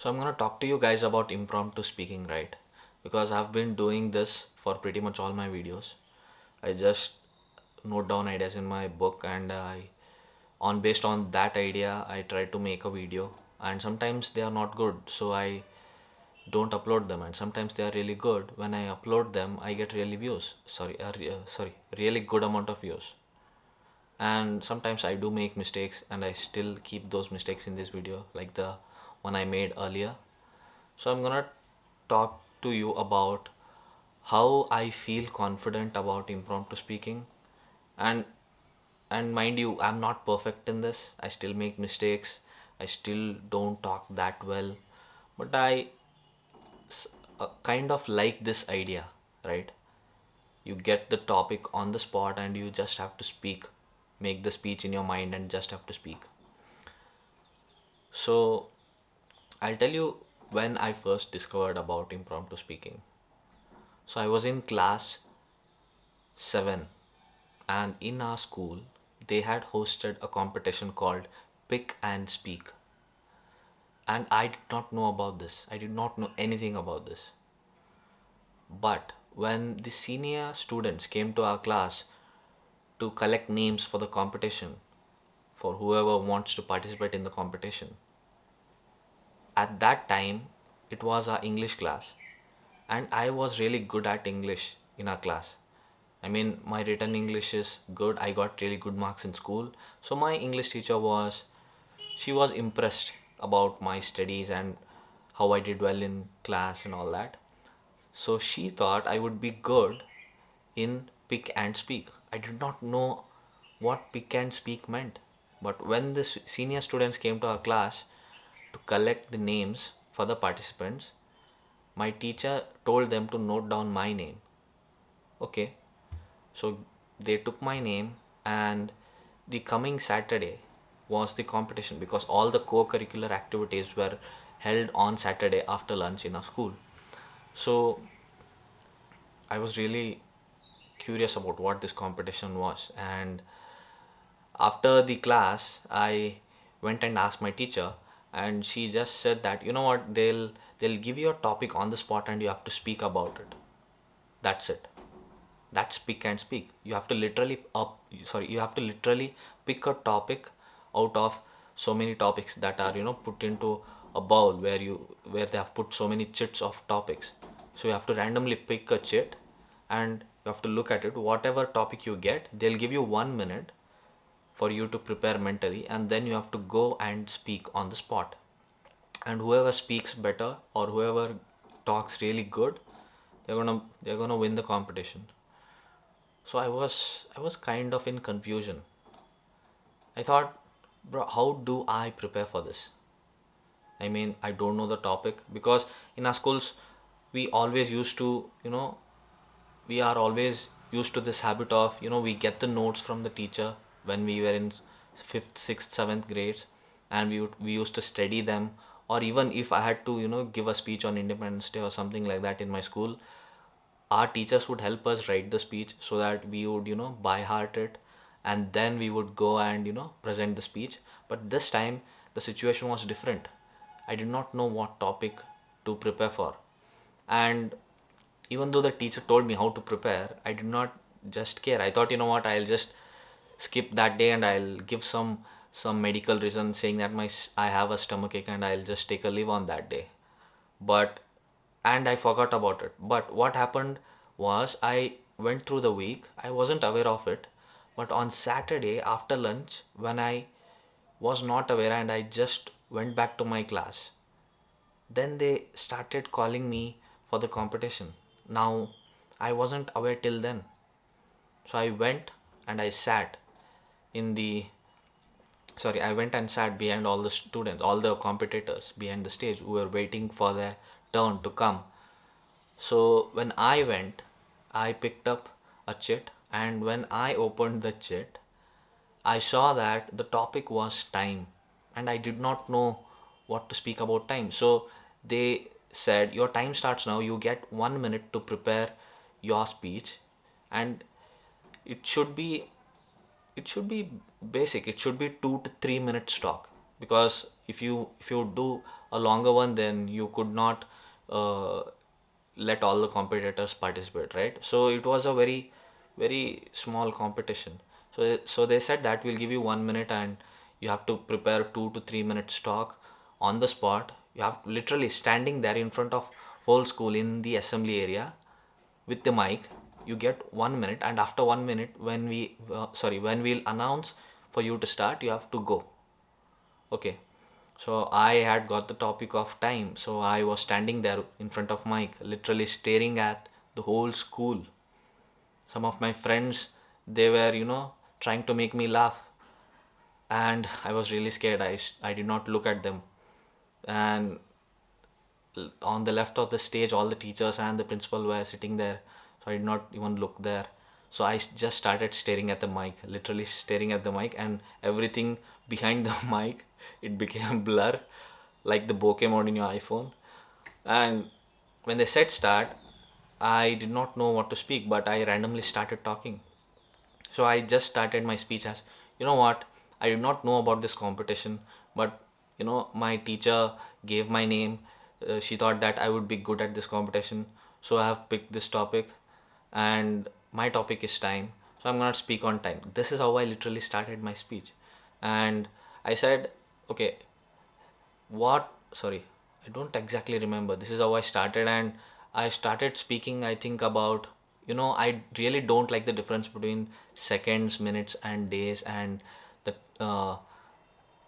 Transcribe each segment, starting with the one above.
So I'm gonna talk to you guys about impromptu speaking, right? Because I've been doing this for pretty much all my videos. I just note down ideas in my book and on based on that idea, I try to make a video. And sometimes they are not good, so I don't upload them. And sometimes they are really good. When I upload them, I get really views. Really good amount of views. And sometimes I do make mistakes, and I still keep those mistakes in this video, like the one I made earlier. So I'm gonna talk to you about how I feel confident about impromptu speaking. And mind you, I'm not perfect in this. I still make mistakes. I still don't talk that well. But I kind of like this idea, right? You get the topic on the spot and you just have to speak. Make the speech in your mind and just have to speak. So I'll tell you when I first discovered about impromptu speaking. So I was in class 7, and in our school they had hosted a competition called Pick and Speak. And I did not know about this. I did not know anything about this. But when the senior students came to our class to collect names for the competition, for whoever wants to participate in the competition, at that time it was our English class, and I was really good at English in our class. I mean, my written English is good. I got really good marks in school. So my English teacher she was impressed about my studies and how I did well in class and all that. So she thought I would be good in pick and speak. I did not know what pick and speak meant. But when the senior students came to our class to collect the names for the participants, my teacher told them to note down my name. Okay, so they took my name, and the coming Saturday was the competition because all the co-curricular activities were held on Saturday after lunch in our school. So I was really curious about what this competition was, and after the class I went and asked my teacher, and she just said that, you know what, they'll give you a topic on the spot and you have to speak about it. That's it. That's pick and speak. You have to literally pick a topic out of so many topics that are, put into a bowl where they have put so many chits of topics. So you have to randomly pick a chit, and you have to look at it. Whatever topic you get, they'll give you 1 minute for you to prepare mentally, and then you have to go and speak on the spot. And whoever speaks better or whoever talks really good, they're gonna win the competition. So I was kind of in confusion. I thought, bro, how do I prepare for this? I mean, I don't know the topic because in our schools we always used to, we are always used to this habit of, we get the notes from the teacher when we were in fifth, sixth, seventh grades, and we used to study them. Or even if I had to, give a speech on Independence Day or something like that in my school, our teachers would help us write the speech so that we would, by heart it, and then we would go and, present the speech. But this time the situation was different. I did not know what topic to prepare for. And even though the teacher told me how to prepare, I did not just care. I thought, you know what, I'll just skip that day and I'll give some medical reason saying that I have a stomachache and I'll just take a leave on that day. But and I forgot about it. But what happened was I went through the week. I wasn't aware of it. But on Saturday after lunch, when I was not aware and I just went back to my class, then they started calling me for the competition. Now, I wasn't aware till then. So I went and I sat in the I went and sat behind all the students, all the competitors behind the stage who were waiting for their turn to come. So when I went, I picked up a chit, and when I opened the chit, I saw that the topic was time, and I did not know what to speak about time. So they said, your time starts now. You get 1 minute to prepare your speech, and it should be it should be basic. It should be 2 to 3 minutes talk, because if you do a longer one, then you could not uh, let all the competitors participate, right? So it was a very, very small competition. So they said that we'll give you 1 minute and you have to prepare 2 to 3 minutes talk on the spot. You have literally standing there in front of whole school in the assembly area with the mic. You get 1 minute, and after 1 minute, when we'll announce for you to start, you have to go. Okay. So I had got the topic of time. So I was standing there in front of mic, literally staring at the whole school. Some of my friends, they were, trying to make me laugh. And I was really scared. I did not look at them. And on the left of the stage, all the teachers and the principal were sitting there. So I did not even look there. So just started staring at the mic, literally staring at the mic, and everything behind the mic, it became blur, like the bokeh mode in your iPhone. And when they said start, I did not know what to speak, but I randomly started talking. So I just started my speech as, you know what, I did not know about this competition, but my teacher gave my name. She thought that I would be good at this competition. So I have picked this topic, and my topic is time. So I'm going to speak on time. This is how I literally started my speech. And I said, okay, sorry, I don't exactly remember. This is how I started, and I started speaking, I think, about, I really don't like the difference between seconds, minutes, and days, and the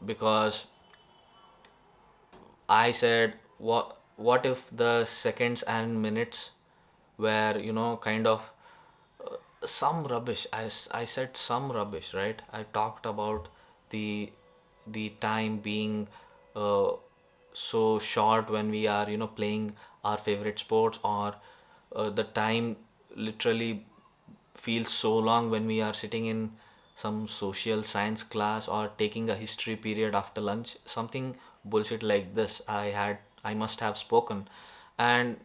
because I said, what if the seconds and minutes were, kind of some rubbish. I said some rubbish, right? I talked about the time being uh, so short when we are, playing our favorite sports, or the time literally feels so long when we are sitting in some social science class or taking a history period after lunch. Something bullshit like this I must have spoken. And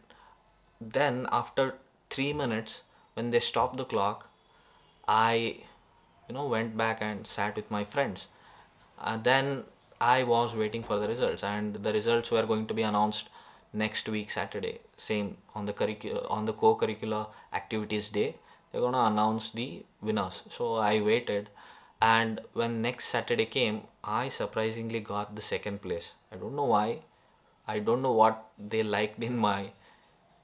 then after 3 minutes, when they stopped the clock, I, went back and sat with my friends. Then I was waiting for the results, and the results were going to be announced next week Saturday. Same on the on the co-curricular activities day, they're gonna announce the winners. So I waited, and when next Saturday came, I surprisingly got the second place. I don't know why. I don't know what they liked in my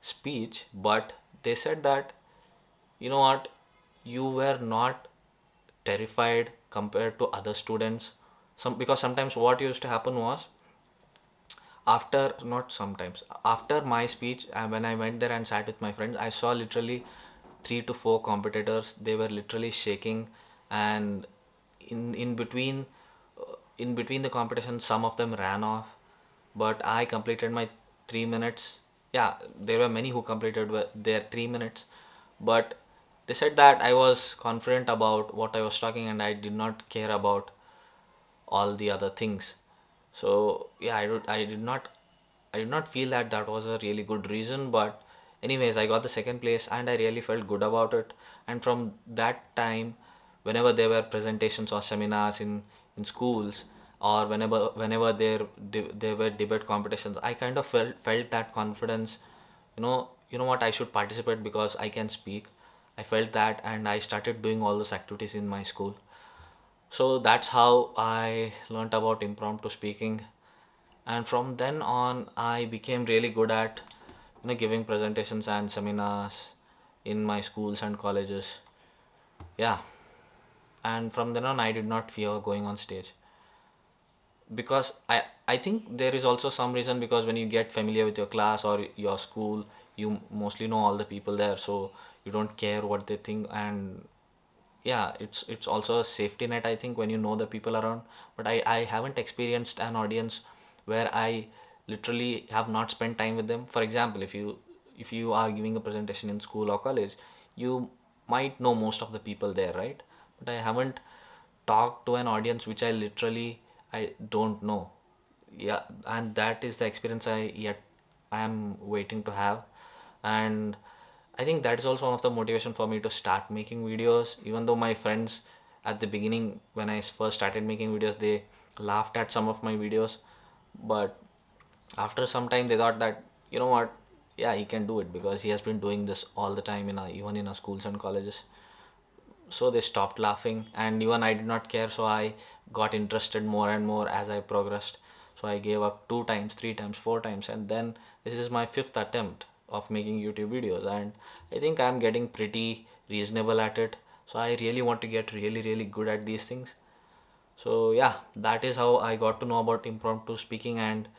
speech, but they said that, you know what, you were not terrified compared to other students. Because sometimes what used to happen was, after not sometimes after my speech, when I went there and sat with my friends, I saw literally 3 to 4 competitors. They were literally shaking, and in between, in between the competition, some of them ran off, but I completed my 3 minutes. Yeah, there were many who completed their 3 minutes, but they said that I was confident about what I was talking, and I did not care about all the other things. So yeah, I did not feel that that was a really good reason. But anyways, I got the second place, and I really felt good about it. And from that time, whenever there were presentations or seminars in schools, or whenever there were debate competitions, I kind of felt that confidence. You know what, I should participate because I can speak. I felt that, and I started doing all those activities in my school. So that's how I learnt about impromptu speaking. And from then on, I became really good at, giving presentations and seminars in my schools and colleges. Yeah. And from then on, I did not fear going on stage, because I think there is also some reason, because when you get familiar with your class or your school, you mostly know all the people there, so you don't care what they think. And yeah, it's also a safety net, I think, when you know the people around. But I haven't experienced an audience where I literally have not spent time with them. For example, if you are giving a presentation in school or college, you might know most of the people there, right? But I haven't talked to an audience which I don't know. Yeah, and that is the experience I am waiting to have. And I think that is also one of the motivation for me to start making videos. Even though my friends at the beginning, when I first started making videos, they laughed at some of my videos, but After some time they thought that, you know what, yeah, he can do it because he has been doing this all the time even in our schools and colleges. So they stopped laughing, and even I did not care, so I got interested more and more as I progressed. So I gave up 2 times, 3 times, 4 times, and then this is my fifth attempt of making YouTube videos, and I think I'm getting pretty reasonable at it. So I really want to get really really good at these things. So yeah, that is how I got to know about impromptu speaking, and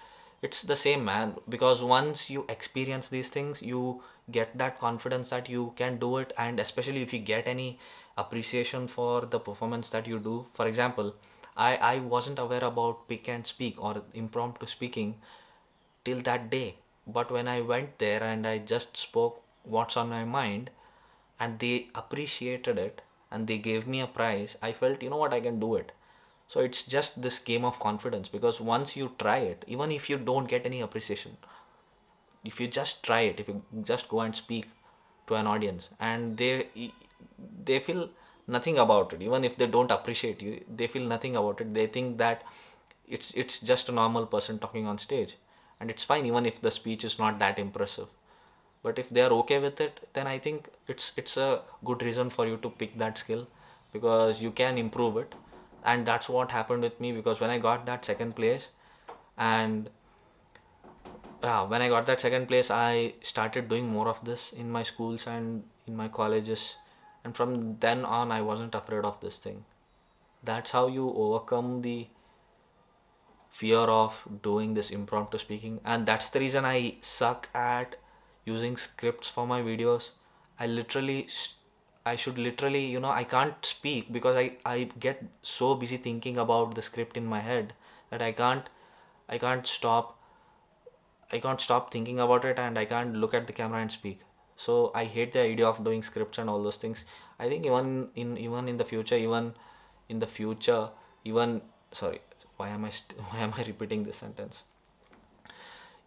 it's the same, man, because once you experience these things, you get that confidence that you can do it. And especially if you get any appreciation for the performance that you do. For example, I wasn't aware about pick and speak or impromptu speaking till that day. But when I went there and I just spoke what's on my mind, and they appreciated it and they gave me a prize, I felt, you know what, I can do it. So it's just this game of confidence, because once you try it, even if you don't get any appreciation, if you just try it, if you just go and speak to an audience and they feel nothing about it, even if they don't appreciate you, they feel nothing about it. They think that it's just a normal person talking on stage, and it's fine even if the speech is not that impressive. But if they are okay with it, then I think it's a good reason for you to pick that skill, because you can improve it. And that's what happened with me, because when I got that second place, and when I got that second place, I started doing more of this in my schools and in my colleges, and from then on I wasn't afraid of this thing. That's how you overcome the fear of doing this impromptu speaking. And that's the reason I suck at using scripts for my videos. I literally I should literally, I can't speak because I get so busy thinking about the script in my head that I can't stop thinking about it, and I can't look at the camera and speak. So I hate the idea of doing scripts and all those things. I think even in the future, in the future, even sorry, why am I repeating this sentence?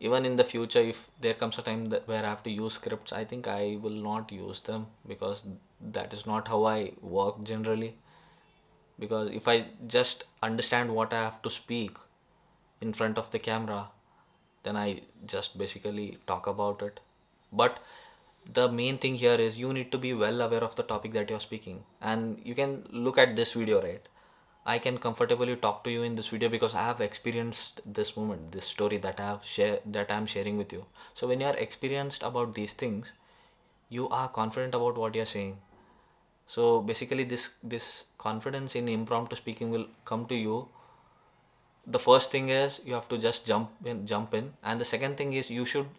Even in the future, if there comes a time where I have to use scripts, I think I will not use them, because that is not how I work generally. Because if I just understand what I have to speak in front of the camera, then I just basically talk about it. But the main thing here is you need to be well aware of the topic that you're speaking. And you can look at this video, right? I can comfortably talk to you in this video because I have experienced this moment, this story that I'm sharing with you. So when you are experienced about these things, you are confident about what you're saying. So basically this confidence in impromptu speaking will come to you. The first thing is you have to just jump in, and the second thing is you should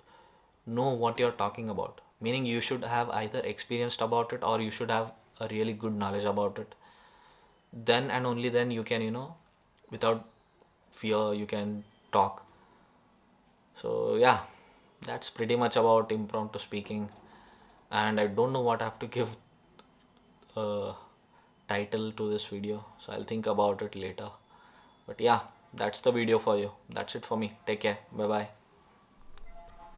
know what you're talking about, meaning you should have either experienced about it or you should have a really good knowledge about it. Then and only then you can, without fear, you can talk. So yeah, that's pretty much about impromptu speaking. And I don't know what I have to give a title to this video, so I'll think about it later. But yeah, that's the video for you. That's it for me. Take care. Bye bye.